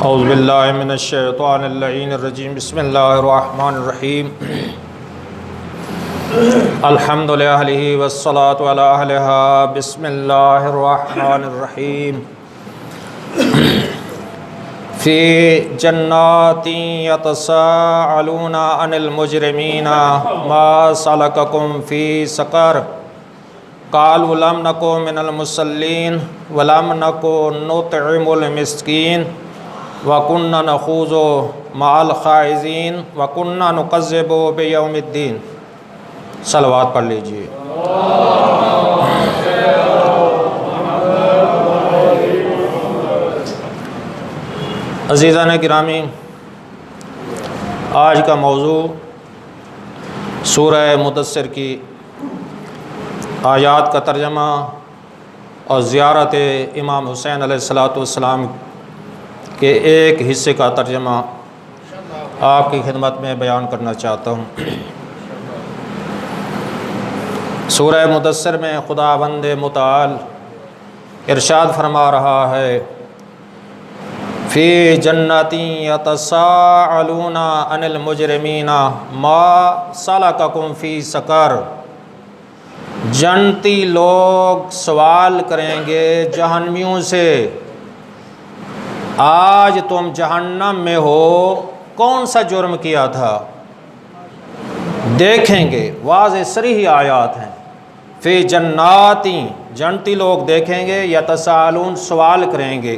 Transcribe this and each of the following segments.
اعوذ باللہ من الشیطان اللعین الرجیم بسم اللہ الرحمن الرحیم الحمد للہ والصلاة علی اہلہا بسم اللہ الرحمن الرحیم فی جنات یتساءلون عن المجرمین ما سلککم فی سقر قالوا لم نکن من المصلین ولم نکن نطعم المسکین وَكُنَّا نَخُوضُ مَعَ الْخَائِضِينَ وَكُنَّا نُكَذِّبُ بِيَوْمِ الدِّينِ۔ صلوات پڑھ لیجئے۔ عزیزان گرامی، آج کا موضوع سورہ مدثر کی آیات کا ترجمہ اور زیارت امام حسین علیہ السلام کے ایک حصے کا ترجمہ آپ کی خدمت میں بیان کرنا چاہتا ہوں۔ سورہ مدثر میں خداوند متعال ارشاد فرما رہا ہے فی جنات یتساءلون عن المجرمین ما سلککم فی سقر، جنتی لوگ سوال کریں گے جہنمیوں سے، آج تم جہنم میں ہو، کون سا جرم کیا تھا؟ دیکھیں گے، واضح صریح آیات ہیں۔ فی جناتی، جنتی لوگ دیکھیں گے، یتساءلون سوال کریں گے،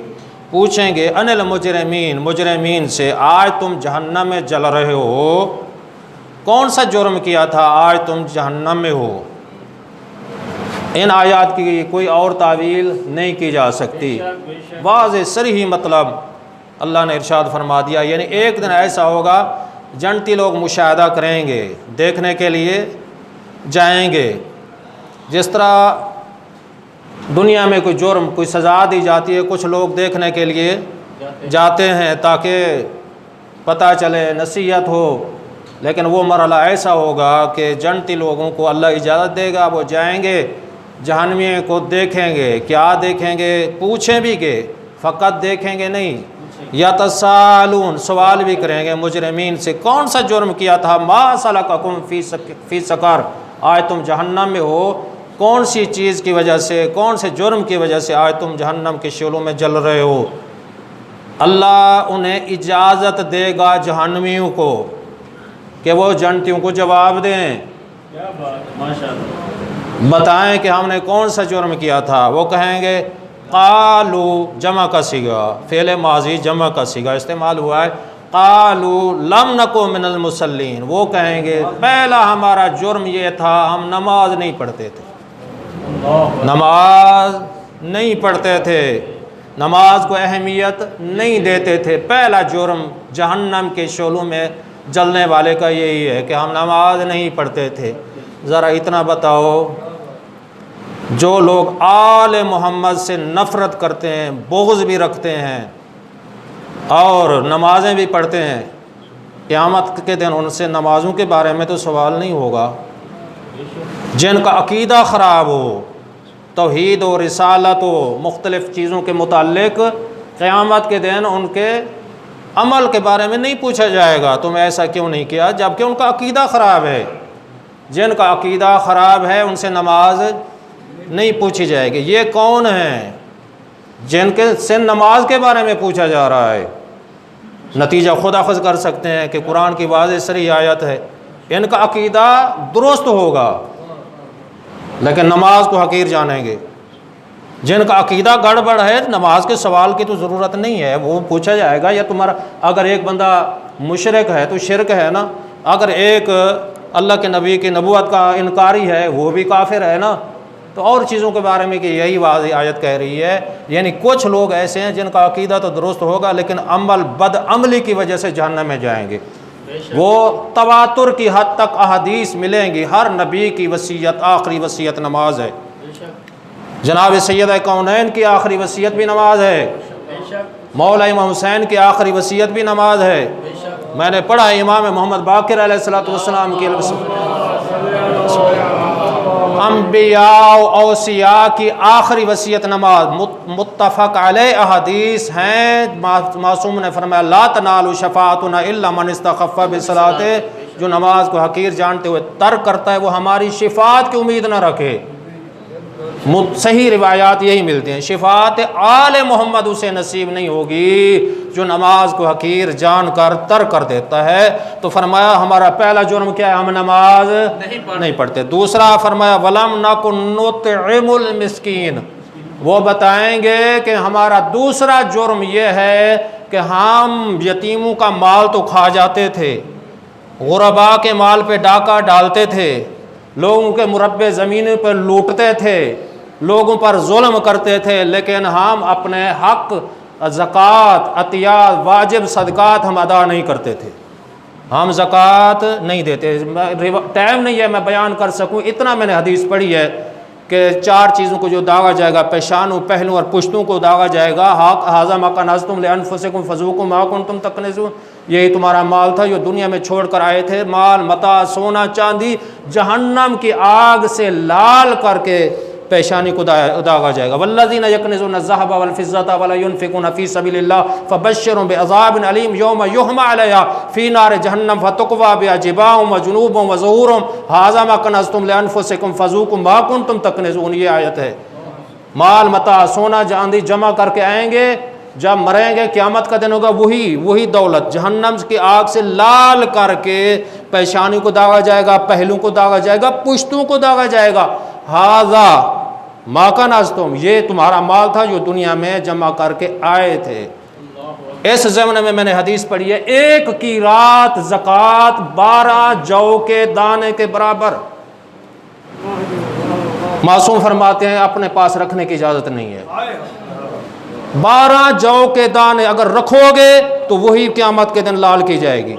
پوچھیں گے عن المجرمین، مجرمین سے، آج تم جہنم میں جل رہے ہو، کون سا جرم کیا تھا آج تم جہنم میں ہو؟ ان آیات کی کوئی اور تعویل نہیں کی جا سکتی، واضح صریح مطلب اللہ نے ارشاد فرما دیا۔ یعنی ایک دن ایسا ہوگا جنتی لوگ مشاہدہ کریں گے، دیکھنے کے لیے جائیں گے۔ جس طرح دنیا میں کوئی جرم، کوئی سزا دی جاتی ہے، کچھ لوگ دیکھنے کے لیے جاتے ہیں تاکہ پتہ چلے، نصیحت ہو، لیکن وہ مرحلہ ایسا ہوگا کہ جنتی لوگوں کو اللہ اجازت دے گا، وہ جائیں گے، جہنمیوں کو دیکھیں گے۔ کیا دیکھیں گے؟ پوچھیں بھی گے، فقط دیکھیں گے نہیں، یتساءلون سوال بھی کریں گے مجرمین سے، کون سا جرم کیا تھا؟ ما سلککم فی سقر، آج تم جہنم میں ہو، کون سی چیز کی وجہ سے، کون سے جرم کی وجہ سے آج تم جہنم کے شعلوں میں جل رہے ہو؟ اللہ انہیں اجازت دے گا جہنمیوں کو کہ وہ جنتیوں کو جواب دیں، بتائیں کہ ہم نے کون سا جرم کیا تھا۔ وہ کہیں گے قالو، جمع کا صیغہ، فعل ماضی جمع کا صیغہ استعمال ہوا ہے، قالو لم نکن من المصلین، وہ کہیں گے پہلا ہمارا جرم یہ تھا، ہم نماز نہیں پڑھتے تھے، نماز نہیں پڑھتے تھے، نماز کو اہمیت نہیں دیتے تھے۔ پہلا جرم جہنم کے شعلوں میں جلنے والے کا یہی ہے کہ ہم نماز نہیں پڑھتے تھے۔ ذرا اتنا بتاؤ، جو لوگ آل محمد سے نفرت کرتے ہیں، بغض بھی رکھتے ہیں اور نمازیں بھی پڑھتے ہیں، قیامت کے دن ان سے نمازوں کے بارے میں تو سوال نہیں ہوگا۔ جن کا عقیدہ خراب ہو، توحید و رسالت و مختلف چیزوں کے متعلق، قیامت کے دن ان کے عمل کے بارے میں نہیں پوچھا جائے گا تم ایسا کیوں نہیں کیا، جبکہ ان کا عقیدہ خراب ہے۔ جن کا عقیدہ خراب ہے ان سے نماز نہیں پوچھی جائے گی۔ یہ کون ہیں جن کے سے نماز کے بارے میں پوچھا جا رہا ہے؟ نتیجہ خود اخذ کر سکتے ہیں کہ قرآن کی واضح صریح آیت ہے، ان کا عقیدہ درست ہوگا لیکن نماز کو حقیر جانیں گے۔ جن کا عقیدہ گڑبڑ ہے، نماز کے سوال کی تو ضرورت نہیں ہے، وہ پوچھا جائے گا۔ یا تمہارا اگر ایک بندہ مشرک ہے تو شرک ہے نا، اگر ایک اللہ کے نبی کی نبوت کا انکاری ہے وہ بھی کافر ہے نا، تو اور چیزوں کے بارے میں کہ یہی واضح آیت کہہ رہی ہے۔ یعنی کچھ لوگ ایسے ہیں جن کا عقیدہ تو درست ہوگا لیکن عمل بد عملی کی وجہ سے جہنم میں جائیں گے۔ وہ تواتر کی حد تک احادیث ملیں گی، ہر نبی کی وصیت، آخری وصیت نماز ہے۔ جناب سیدہ کونین کی آخری وصیت بھی نماز ہے، مولا امام حسین کی آخری وصیت بھی نماز ہے۔ میں نے پڑھا امام محمد باقر علیہ السلام کی انبیاء و اوصیاء کی آخری وصیت نماز متفق علیہ احادیث ہیں. معصوم نے فرمایا لا تنالوا شفاعتنا الا من استخف بالصلاۃ، جو نماز کو حقیر جانتے ہوئے ترک کرتا ہے وہ ہماری شفاعت کی امید نہ رکھے. صحیح روایات یہی ملتی ہیں، شفاعت آل محمد اسے نصیب نہیں ہوگی جو نماز کو حقیر جان کر ترک کر دیتا ہے. تو فرمایا ہمارا پہلا جرم کیا ہے؟ ہم نماز نہیں پڑھتے. دوسرا فرمایا ولم نکن نطعم المسکین، وہ بتائیں گے کہ ہمارا دوسرا جرم یہ ہے کہ ہم یتیموں کا مال تو کھا جاتے تھے، غربا کے مال پہ ڈاکہ ڈالتے تھے، لوگوں کے مربع زمین پر لوٹتے تھے، لوگوں پر ظلم کرتے تھے، لیکن ہم اپنے حق زکوٰۃ عطیات واجب صدقات ہم ادا نہیں کرتے تھے. ہم زکوٰۃ نہیں دیتے. ٹائم نہیں ہے میں بیان کر سکوں، اتنا میں نے حدیث پڑھی ہے کہ 4 چیزوں کو جو داغا جائے گا، پیشانوں، پہلوں اور پشتوں کو داغا جائے گا. ھذا ما کنزتم لانفسکم فذوقوا ما کنتم تکنزون، یہی تمہارا مال تھا جو دنیا میں چھوڑ کر آئے تھے. مال، متاع، سونا، چاندی جہنم کی آگ سے لال کر کے پیشانی کو داغا جائے گا. والذین یکنزون الذھب والفضة ولا ينفقون فی سبیل اللہ فبشرهم بعذاب علیم یوم یحمى علیہا فی نار جہنم فتقوی بها جباہهم وجنوبهم وظہورهم ھذا ما کنزتم لانفسکم فذوقوا ما کنتم تکنزون. یہ آیت ہے. مال، متاع، سونا، چاندی جمع کر کے آئیں گے، جب مریں گے قیامت کا دن ہوگا وہی دولت جہنم کی آگ سے لال کر کے پیشانی کو داغا جائے گا، پہلوں کو داغا جائے گا، پشتوں کو داغا جائے گا. ھذا ما کنزتم، یہ تمہارا مال تھا جو دنیا میں جمع کر کے آئے تھے. اس زمانے میں نے حدیث پڑھی ہے 1 کی رات زکوٰۃ 12 جو کے دانے کے برابر. معصوم فرماتے ہیں اپنے پاس رکھنے کی اجازت نہیں ہے. 12 جو کے دانے اگر رکھو گے تو وہی قیامت کے دن لال کی جائے گی.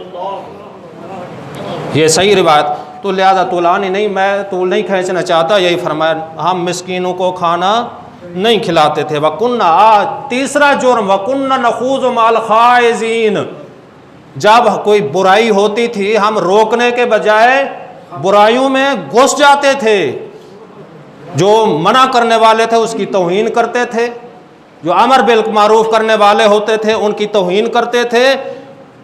یہ صحیح روایت. تو لہذا طولانی نہیں، میں طول نہیں کھینچنا چاہتا. یہی فرمایا ہم مسکینوں کو کھانا نہیں کھلاتے تھے. وَكُنَّا، تیسرا جرم وَكُنَّا نَخُوضُ مَعَ الْخَائِضِينَ، جب کوئی برائی ہوتی تھی ہم روکنے کے بجائے برائیوں میں گھس جاتے تھے. جو منع کرنے والے تھے اس کی توہین کرتے تھے، جو امر بالمعروف کرنے والے ہوتے تھے ان کی توہین کرتے تھے.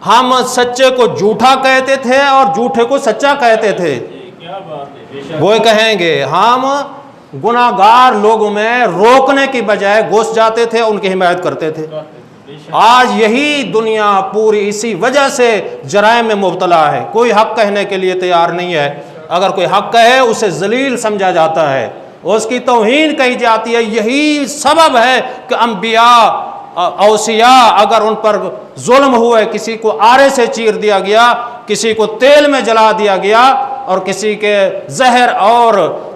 ہم سچے کو جھوٹا کہتے تھے اور جھوٹے کو سچا کہتے تھے. وہ کہیں گے ہم گناہگار لوگوں میں روکنے کی بجائے گھس جاتے تھے، ان کی حمایت کرتے تھے. آج یہی دنیا پوری اسی وجہ سے جرائم میں مبتلا ہے. کوئی حق کہنے کے لیے تیار نہیں ہے. اگر کوئی حق کہے اسے ذلیل سمجھا جاتا ہے، اس کی توہین کہی جاتی ہے. یہی سبب ہے کہ انبیاء اوصیاء اگر ان پر ظلم ہوئے، کسی کو آرے سے چیر دیا گیا، کسی کو تیل میں جلا دیا گیا اور کسی کے زہر اور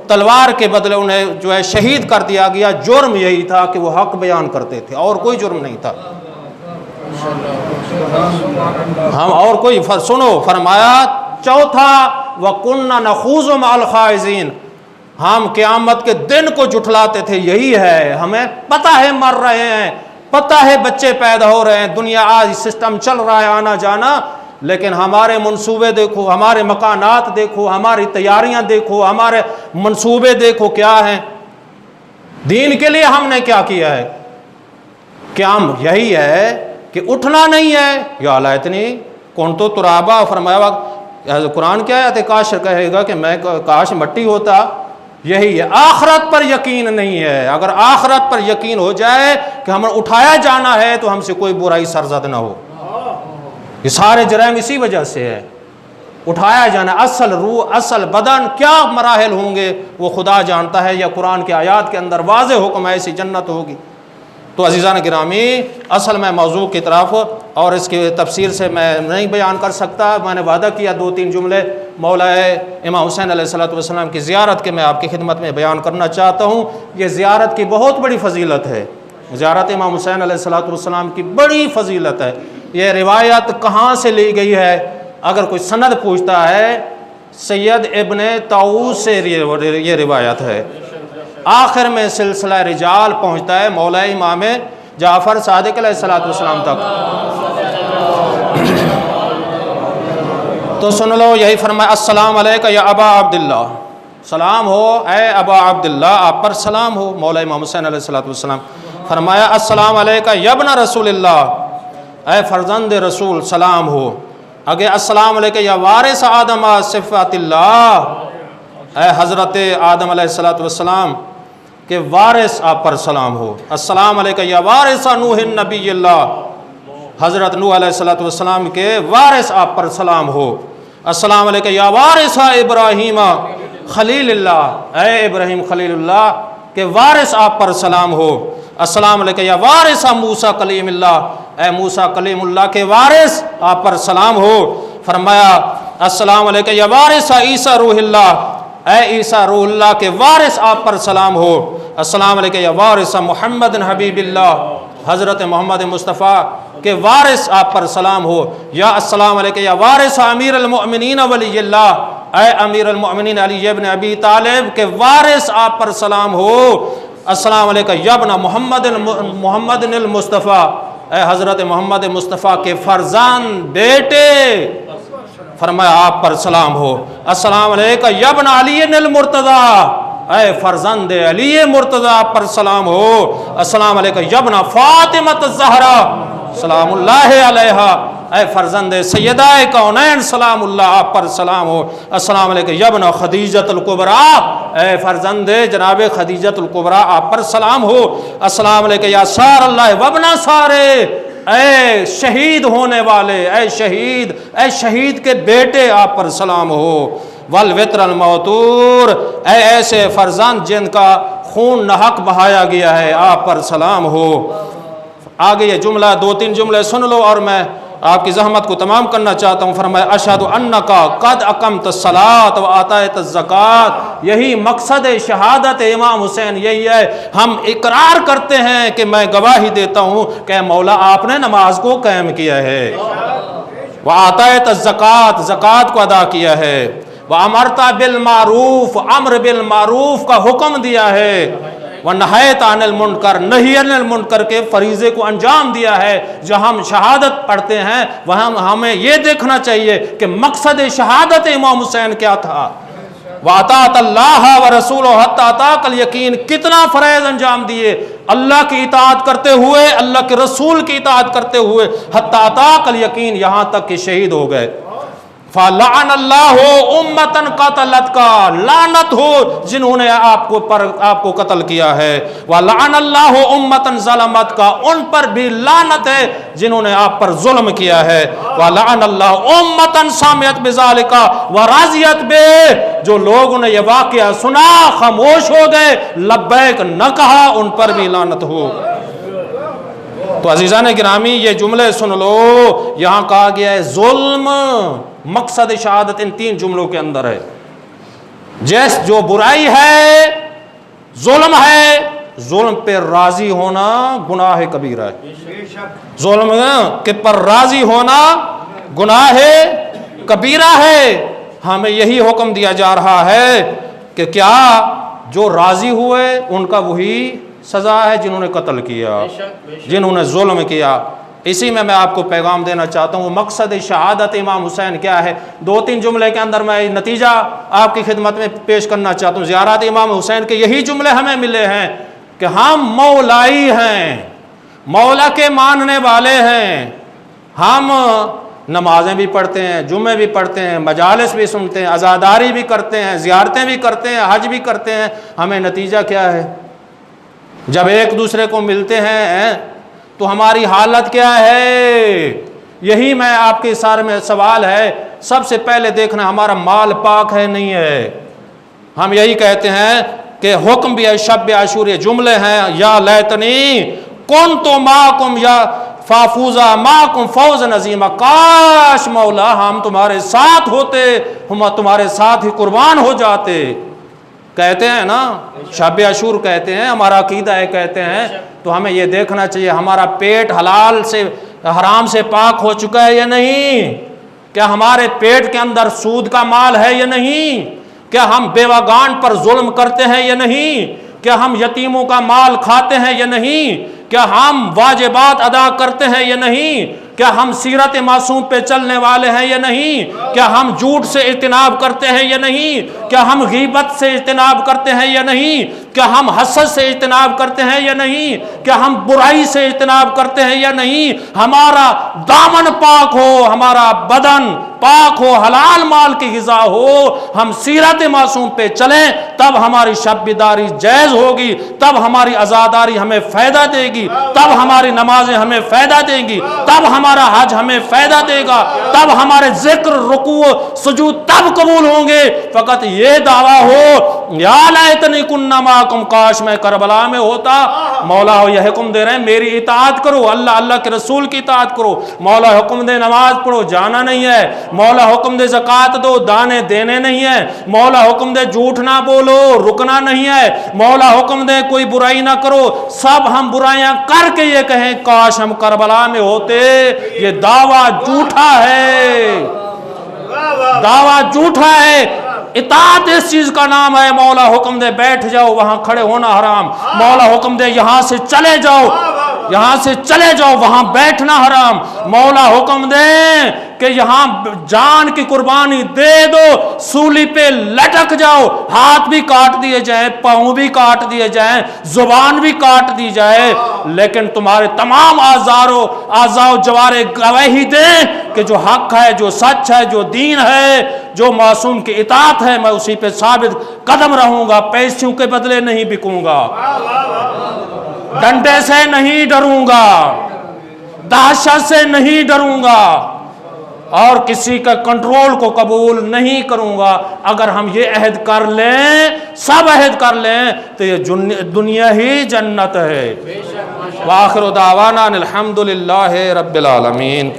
تلوار کے بدلے انہیں جو ہے شہید کر دیا گیا، جرم یہی تھا کہ وہ حق بیان کرتے تھے اور کوئی جرم نہیں تھا. ہم اور کوئی سنو، فرمایا چوتھا وَكُنَّا نَخُوضُ مَعَ الْخَائِضِينَ، ہم قیامت کے دن کو جھٹلاتے تھے. یہی ہے، ہمیں پتہ ہے مر رہے ہیں، پتہ ہے بچے پیدا ہو رہے ہیں، دنیا آج سسٹم چل رہا ہے آنا جانا، لیکن ہمارے منصوبے دیکھو، ہمارے مکانات دیکھو، ہماری تیاریاں دیکھو، ہمارے منصوبے دیکھو کیا ہیں. دین کے لیے ہم نے کیا کیا ہے؟ قیام یہی ہے کہ اٹھنا نہیں ہے. یا لیتنی کنت ترابا، فرمایا قرآن کیا ہے؟ کاش کہے گا کہ میں کاش مٹی ہوتا. یہی ہے، آخرت پر یقین نہیں ہے. اگر آخرت پر یقین ہو جائے کہ ہمیں اٹھایا جانا ہے تو ہم سے کوئی برائی سرزد نہ ہو. یہ سارے جرائم اسی وجہ سے ہے، اٹھایا جانا. اصل روح، اصل بدن کیا مراحل ہوں گے وہ خدا جانتا ہے، یا قرآن کے آیات کے اندر واضح حکم ہے ایسی جنت ہوگی. تو عزیزان گرامی، اصل میں موضوع کی طرف اور اس کی تفسیر سے میں نہیں بیان کر سکتا. میں نے وعدہ کیا 2-3 جملے مولا امام حسین علیہ السلام کی زیارت کے میں آپ کی خدمت میں بیان کرنا چاہتا ہوں. یہ زیارت کی بہت بڑی فضیلت ہے، زیارت امام حسین علیہ السلام کی بڑی فضیلت ہے. یہ روایت کہاں سے لی گئی ہے؟ اگر کوئی سند پوچھتا ہے، سید ابن طاؤوس سے یہ روایت ہے. آخر میں سلسلہ رجال پہنچتا ہے مولا امام جعفر صادق علیہ السلام تک. تو سن لو، یہی فرمایا السلام علیکہ یا ابا عبداللہ، سلام ہو اے ابا عبداللہ، آپ پر سلام ہو مولا امام حسین علیہ السلام۔ فرمایا السلام علیکہ یا ابن رسول اللہ، اے فرزند رسول سلام ہو۔ آگے السلام علیکہ یا وارث آدم صفات اللہ، اے حضرت آدم علیہ السلام کہ وارث آپ پر سلام ہو۔ السلام علیکہ یا وارث نوح نبی اللہ، حضرت نوح علیہ السلام کے وارث آپ پر سلام ہو۔ السلام علیکہ یا وارث ابراہیم خلیل اللہ، اے ابراہیم خلیل اللہ کے وارث آپ پر سلام ہو۔ السلام علیکہ یا وارث موسیٰ کلیم اللہ، اے موسیٰ کلیم اللہ کے وارث آپ پر سلام ہو۔ فرمایا السلام علیکہ یا وارث عیسیٰ روح اللہ، اے عیسیٰ روح اللہ کے وارث آپ پر سلام ہو۔ السلام علیکہ یا وارث محمد حبیب اللہ، حضرت محمد مصطفیٰ کے وارث آپ پر سلام ہو۔ یا السلام علیکہ یا وارث امیر المؤمنین ولی اللہ، اے امیر المؤمنین علی ابن ابی طالب کے وارث آپ پر سلام ہو۔ السلام علیکہ یا ابن محمد المصطفیٰ، اے حضرت محمد مصطفیٰ کے فرزند بیٹے، فرمایا آپ پر سلام ہو۔ السلام علیکہ یا ابن علی المرتضیٰ، اے فرزند علی مرتضیٰ آپ پر سلام ہو۔ السلام علیکہ یا ابن فاطمہ الزہرا سلام اللہ علیہا، اے فرزند سیدہ کونین سلام اللہ آپ پر سلام ہو۔ السلام علیکہ یا ابن خدیجۃ الکبریٰ، اے فرزند جناب خدیجۃ الکبریٰ آپ پر سلام ہو۔ السلام علیکہ یا سار اللہ وابن سارے، اے شہید ہونے والے، اے شہید کے بیٹے آپ پر سلام ہو۔ والوتر الموتور، اے ایسے فرزند جن کا خون ناحق بہایا گیا ہے آپ پر سلام ہو۔ آگے یہ جملہ 2-3 جملے سن لو اور میں آپ کی زحمت کو تمام کرنا چاہتا ہوں۔ فرمایا اشہد انک قد اقمت الصلاۃ وآتیت الزکوٰۃ، یہی مقصد شہادت امام حسین یہی ہے، ہم اقرار کرتے ہیں کہ میں گواہی دیتا ہوں کہ مولا آپ نے نماز کو قائم کیا ہے، وآتیت الزکوٰۃ، زکوٰۃ کو ادا کیا ہے، وامرت بالمعروف، امر بالمعروف کا حکم دیا ہے، وَنَهَيْتَ عَنِ الْمُنْكَرِ، نہی عن المنکر کے فریضے کو انجام دیا ہے۔ جب ہم شہادت پڑھتے ہیں وہاں ہمیں یہ دیکھنا چاہیے کہ مقصد شہادت امام حسین کیا تھا۔ وَأَطَاعَتَ اللَّهَ وَرَسُولَهُ حَتَّىٰ أَتَاكَ الْيَقِينُ، کتنا فرائض انجام دیے اللہ کی اطاعت کرتے ہوئے، اللہ کے رسول کی اطاعت کرتے ہوئے، حَتَّىٰ أَتَاكَ الْيَقِينُ، یہاں تک کہ شہید ہو گئے۔ فَلَعَنَ اللَّهُ أُمَّةً قَتَلَتْكَ، لعنت ہو جنہوں نے آپ کو قتل کیا ہے۔ وَلَعَنَ اللَّهُ أُمَّةً ظَلَمَتْكَ، ان پر بھی لعنت ہے جنہوں نے آپ پر ظلم کیا ہے۔ وَلَعَنَ اللَّهُ أُمَّةً سَمِعَتْ بِذَلِكَ وَرَضِيَتْ بِهِ، جو لوگوں نے یہ واقعہ سنا خاموش ہو گئے، لبیک نہ کہا، ان پر بھی لعنت ہو۔ تو عزیزان گرامی یہ جملے سن لو، یہاں کہا گیا ہے ظلم، مقصد شہادت ان 3 جملوں کے اندر ہے۔ جو برائی ہے، ظلم ہے، ظلم پہ راضی ہونا گناہ کبیرہ ہے، ظلم کے پر راضی ہونا گناہ کبیرہ ہے۔ ہمیں یہی حکم دیا جا رہا ہے کہ کیا جو راضی ہوئے ان کا وہی سزا ہے جنہوں نے قتل کیا، جنہوں نے ظلم کیا۔ اسی میں آپ کو پیغام دینا چاہتا ہوں، مقصد شہادت امام حسین کیا ہے۔ 2-3 جملے کے اندر میں نتیجہ آپ کی خدمت میں پیش کرنا چاہتا ہوں۔ زیارت امام حسین کے یہی جملے ہمیں ملے ہیں کہ ہم مولائی ہیں، مولا کے ماننے والے ہیں، ہم نمازیں بھی پڑھتے ہیں، جمعے بھی پڑھتے ہیں، مجالس بھی سنتے ہیں، عزاداری بھی کرتے ہیں، زیارتیں بھی کرتے ہیں، حج بھی کرتے ہیں۔ ہمیں نتیجہ کیا ہے؟ جب ایک دوسرے کو ملتے ہیں تو ہماری حالت کیا ہے؟ یہی میں آپ کے سارے میں سوال ہے، سب سے پہلے دیکھنا ہمارا مال پاک ہے نہیں ہے۔ ہم یہی کہتے ہیں کہ حکم بھی ہے، شب عاشور جملے ہیں، یا لیتنی کنت معکم یا فافوزا معکم فوزا عظیما، کاش مولا ہم تمہارے ساتھ ہوتے، ہم تمہارے ساتھ ہی قربان ہو جاتے۔ کہتے ہیں نا، شب عاشور کہتے ہیں، ہمارا عقیدہ ہے کہتے ہیں، تو ہمیں یہ دیکھنا چاہیے ہمارا پیٹ حلال سے حرام سے پاک ہو چکا ہے یا نہیں، کیا ہمارے پیٹ کے اندر سود کا مال ہے یا نہیں، کیا ہم بیوگان پر ظلم کرتے ہیں یا نہیں، کیا ہم یتیموں کا مال کھاتے ہیں یا نہیں، کیا ہم واجبات ادا کرتے ہیں یا نہیں۔ کیا ہم سیرت معصوم پہ چلنے والے ہیں یا نہیں؟ کیا ہم جھوٹ سے اجتناب کرتے ہیں یا نہیں؟ کیا ہم غیبت سے اجتناب کرتے ہیں یا نہیں؟ کیا ہم حسد سے اجتناب کرتے ہیں یا نہیں؟ کیا ہم برائی سے اجتناب کرتے ہیں یا نہیں؟ ہمارا دامن پاک ہو، ہمارا بدن پاک ہو، حلال مال کی غذا ہو، ہم سیرت معصوم پہ چلیں، تب ہماری شب بیداری جائز ہوگی، تب ہماری عزاداری ہمیں فائدہ دے گی، تب ہماری نمازیں ہمیں فائدہ دیں گی، تب ہمارا حج ہمیں فائدہ دے گا، تب ہمارے ذکر رکوع سجود تب قبول ہوں گے۔ فقط یہ دعویٰ ہو یا لیتنی کننا معکم، کاش میں کربلا میں ہوتا۔ مولا یہ حکم دے رہے ہیں میری اطاعت کرو، اللہ کے رسول کی اطاعت کرو۔ مولا حکم دے نماز پڑھو، جانا نہیں ہے۔ مولا حکم دے زکوٰۃ دو، دانے دینے نہیں ہے۔ مولا حکم دے جھوٹ نہ بولو، رکنا نہیں ہے۔ مولا حکم دے کوئی برائی نہ کرو، سب ہم برائیاں کر کے یہ کہیں کاش ہم کربلا میں ہوتے، یہ دعویٰ جھوٹا ہے، دعویٰ جھوٹا ہے۔ اطاعت اس چیز کا نام ہے۔ مولا حکم دے بیٹھ جاؤ، وہاں کھڑے ہونا حرام۔ مولا حکم دے یہاں سے چلے جاؤ، یہاں سے چلے جاؤ، وہاں بیٹھنا حرام۔ مولا حکم دے کہ یہاں جان کی قربانی دے دو، سولی پہ لٹک جاؤ، ہاتھ بھی کاٹ دیے جائیں، پاؤں بھی کاٹ دیے جائیں، زبان بھی کاٹ دی جائے، لیکن تمہارے تمام اعضاء و جوارے گواہی دیں کہ جو حق ہے، جو سچ ہے، جو دین ہے، جو معصوم کی اطاعت ہے، میں اسی پہ ثابت قدم رہوں گا، پیسوں کے بدلے نہیں بکوں گا، ڈنڈے سے نہیں ڈروں گا، دہشت سے نہیں ڈروں گا، اور کسی کا کنٹرول کو قبول نہیں کروں گا۔ اگر ہم یہ عہد کر لیں، سب عہد کر لیں، تو یہ دنیا ہی جنت ہے۔ وآخر دعوانا الحمدللہ رب العالمین۔